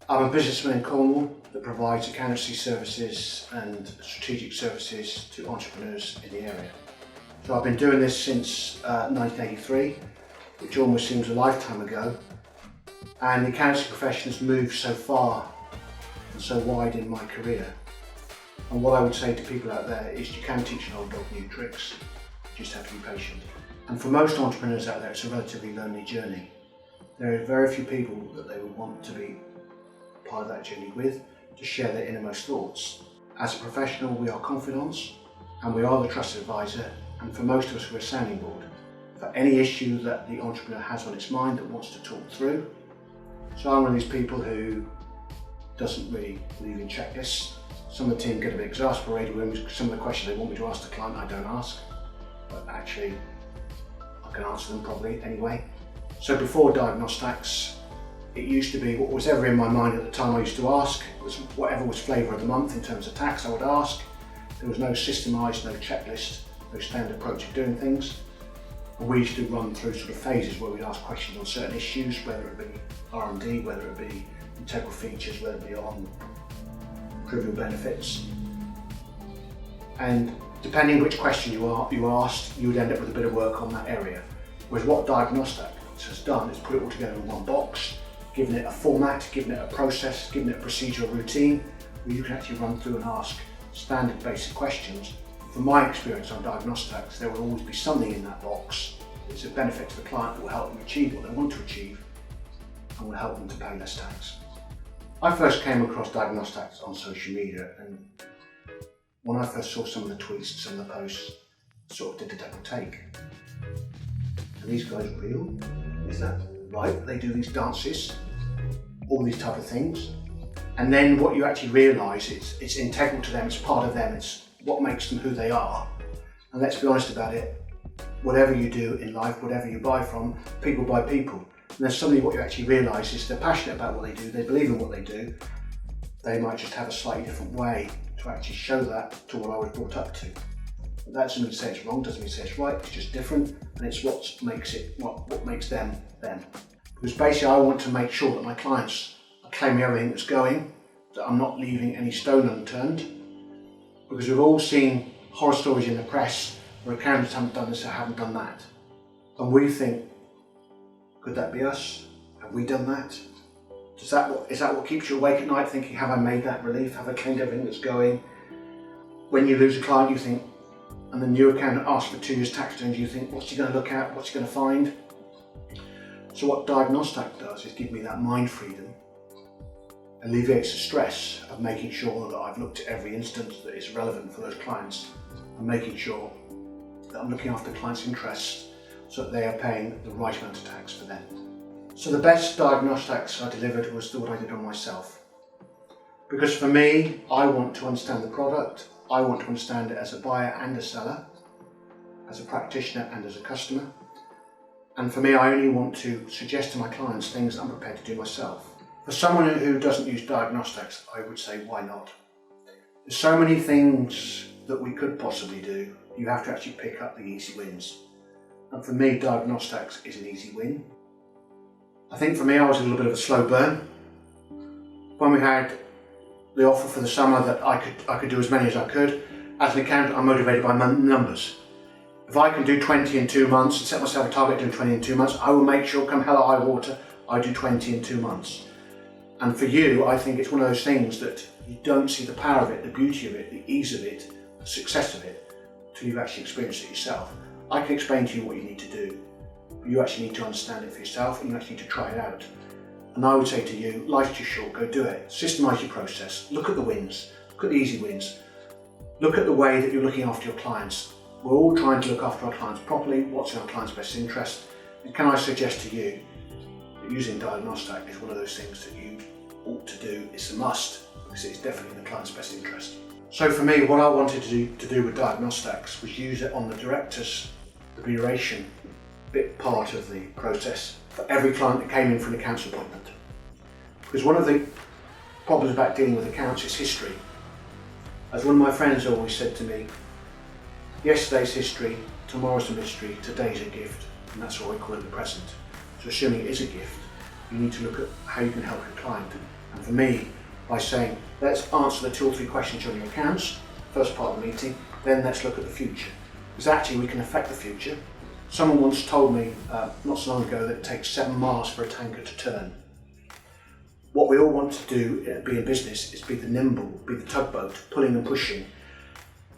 I'm a businessman in Cornwall that provides accountancy services and strategic services to entrepreneurs in the area. So I've been doing this since 1983, which almost seems a lifetime ago. And the accountancy profession has moved so far and so wide in my career. And what I would say to people out there is you can teach an old dog new tricks, you just have to be patient. And for most entrepreneurs out there, it's a relatively lonely journey. There are very few people that they would want to be part of that journey with, to share their innermost thoughts. As a professional, we are confidants and we are the trusted advisor, and for most of us we're a sounding board for any issue that the entrepreneur has on its mind that wants to talk through. So I'm one of these people who doesn't really believe in checklists. Some of the team get a bit exasperated with some of the questions they want me to ask the client I don't ask, but actually I can answer them probably anyway. So before Diagnostics, it used to be what was ever in my mind at the time I used to ask. It was whatever was flavour of the month in terms of tax I would ask. There was no systemised, no checklist, no standard approach of doing things. And we used to run through sort of phases where we'd ask questions on certain issues, whether it be R&D, whether it be integral features, whether it be on trivial benefits. And depending which question you asked, you would end up with a bit of work on that area. Whereas what Diagnostics has done is put it all together in one box, giving it a format, giving it a process, giving it a procedural routine, where you can actually run through and ask standard basic questions. From my experience on Diagnostics, there will always be something in that box that's a benefit to the client that will help them achieve what they want to achieve and will help them to pay less tax. I first came across Diagnostics on social media, and when I first saw some of the tweets and some of the posts, I sort of did a double take. Are these guys real? Is that right? They do these dances, all these type of things. And then what you actually realise, it's integral to them, it's part of them, it's what makes them who they are. And let's be honest about it, whatever you do in life, whatever you buy from, people buy people. And there's suddenly what you actually realise is they're passionate about what they do, they believe in what they do. They might just have a slightly different way to actually show that to what I was brought up to. But that doesn't mean to say it's wrong, doesn't mean to say it's right, it's just different, and it's what makes them them. Because basically I want to make sure that my clients are claiming everything that's going, that I'm not leaving any stone unturned. Because we've all seen horror stories in the press where accountants haven't done this or haven't done that. And we think, could that be us? Have we done that? Is that what keeps you awake at night, thinking, have I made that relief? Have I claimed everything that's going? When you lose a client, you think, and the new accountant asks for 2 years tax returns, you think, what's he going to look at? What's he going to find? So what Diagnostics does is give me that mind freedom, alleviates the stress of making sure that I've looked at every instance that is relevant for those clients and making sure that I'm looking after clients' interests so that they are paying the right amount of tax for them. So the best Diagnostics I delivered was what I did on myself. Because for me, I want to understand the product, I want to understand it as a buyer and a seller, as a practitioner and as a customer. And for me, I only want to suggest to my clients things I'm prepared to do myself. For someone who doesn't use Diagnostics, I would say, why not? There's so many things that we could possibly do. You have to actually pick up the easy wins. And for me, Diagnostics is an easy win. I think for me, I was a little bit of a slow burn. When we had the offer for the summer that I could do as many as I could, as an accountant, I'm motivated by numbers. If I can do 20 in 2 months and set myself a target doing 20 in 2 months, I will make sure, come hell or high water, I do 20 in 2 months. And for you, I think it's one of those things that you don't see the power of it, the beauty of it, the ease of it, the success of it, until you've actually experienced it yourself. I can explain to you what you need to do, but you actually need to understand it for yourself and you actually need to try it out. And I would say to you, life's too short, go do it. Systemise your process, look at the wins, look at the easy wins, look at the way that you're looking after your clients. We're all trying to look after our clients properly, what's in our clients' best interest, and can I suggest to you that using Diagnostic is one of those things that you ought to do, it's a must, because it's definitely in the client's best interest. So for me, what I wanted to do with Diagnostics was use it on the director's remuneration bit part of the process for every client that came in for an accounts appointment. Because one of the problems about dealing with accounts is history. As one of my friends always said to me, yesterday's history, tomorrow's a mystery, today's a gift, and that's what we call it the present. So assuming it is a gift, you need to look at how you can help your client. And for me, by saying, let's answer the 2 or 3 questions on your accounts, first part of the meeting, then let's look at the future. Because actually we can affect the future. Someone once told me, not so long ago, that it takes 7 miles for a tanker to turn. What we all want to do, be in business, is be the nimble, be the tugboat, pulling and pushing.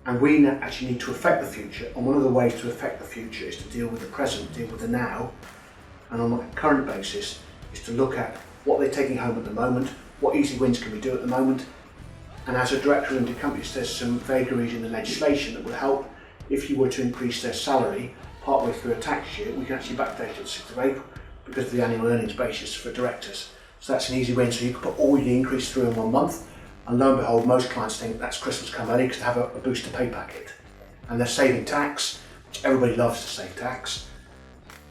And we actually need to affect the future. And one of the ways to affect the future is to deal with the present, deal with the now. And on a current basis, is to look at what they're taking home at the moment, what easy wins can we do at the moment. And as a director of limited companies, there's some vagaries in the legislation that will help. If you were to increase their salary partway through a tax year, we can actually backdate it to the 6th of April because of the annual earnings basis for directors. So that's an easy win. So you can put all your increase through in 1 month. And lo and behold, most clients think that's Christmas come early because they have a booster pay packet. And they're saving tax, which everybody loves to save tax.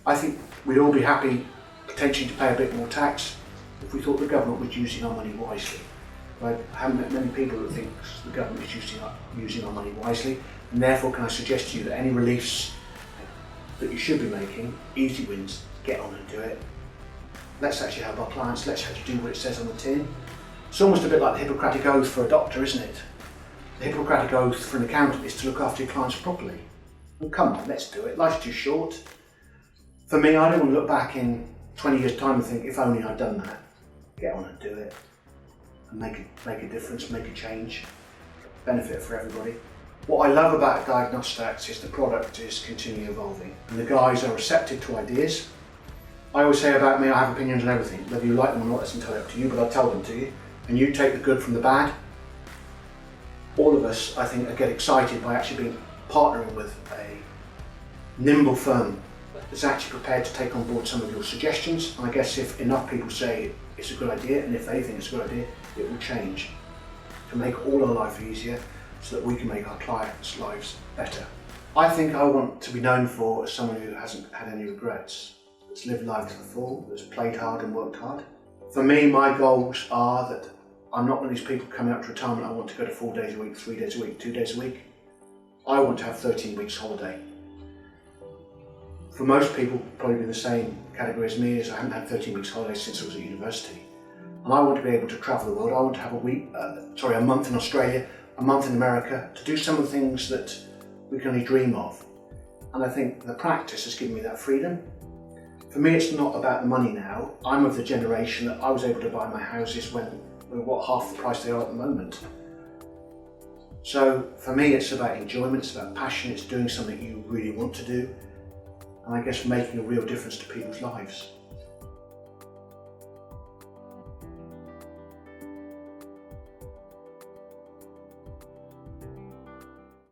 I think we'd all be happy potentially to pay a bit more tax if we thought the government was using our money wisely. I haven't met many people that think the government is using our money wisely, and therefore can I suggest to you that any reliefs that you should be making, easy wins, get on and do it. Let's actually help our clients, let's actually do what it says on the tin. It's almost a bit like the Hippocratic Oath for a doctor, isn't it? The Hippocratic Oath for an accountant is to look after your clients properly. Well, come on, let's do it. Life's too short. For me, I don't want to look back in 20 years' time and think, if only I'd done that. Get on and do it. And make a difference, make a change. Benefit for everybody. What I love about Diagnostics is the product is continually evolving. And the guys are receptive to ideas. I always say about me, I have opinions on everything. Whether you like them or not, that's entirely up to you, but I tell them to you. And you take the good from the bad. All of us, I think, get excited by actually partnering with a nimble firm that's actually prepared to take on board some of your suggestions. And I guess if enough people say it's a good idea, and if they think it's a good idea, it will change to make all our life easier so that we can make our clients' lives better. I think I want to be known for as someone who hasn't had any regrets, that's lived life to the full, that's played hard and worked hard. For me, my goals are that I'm not one of these people coming up to retirement, I want to go to 4 days a week, 3 days a week, 2 days a week. I want to have 13 weeks holiday. For most people, probably in the same category as me, as I haven't had 13 weeks holiday since I was at university. And I want to be able to travel the world. I want to have a month in Australia, a month in America, to do some of the things that we can only dream of. And I think the practice has given me that freedom. For me, it's not about the money now. I'm of the generation that I was able to buy my houses when half the price they are at the moment. So for me, it's about enjoyment, it's about passion, it's doing something you really want to do, and I guess making a real difference to people's lives.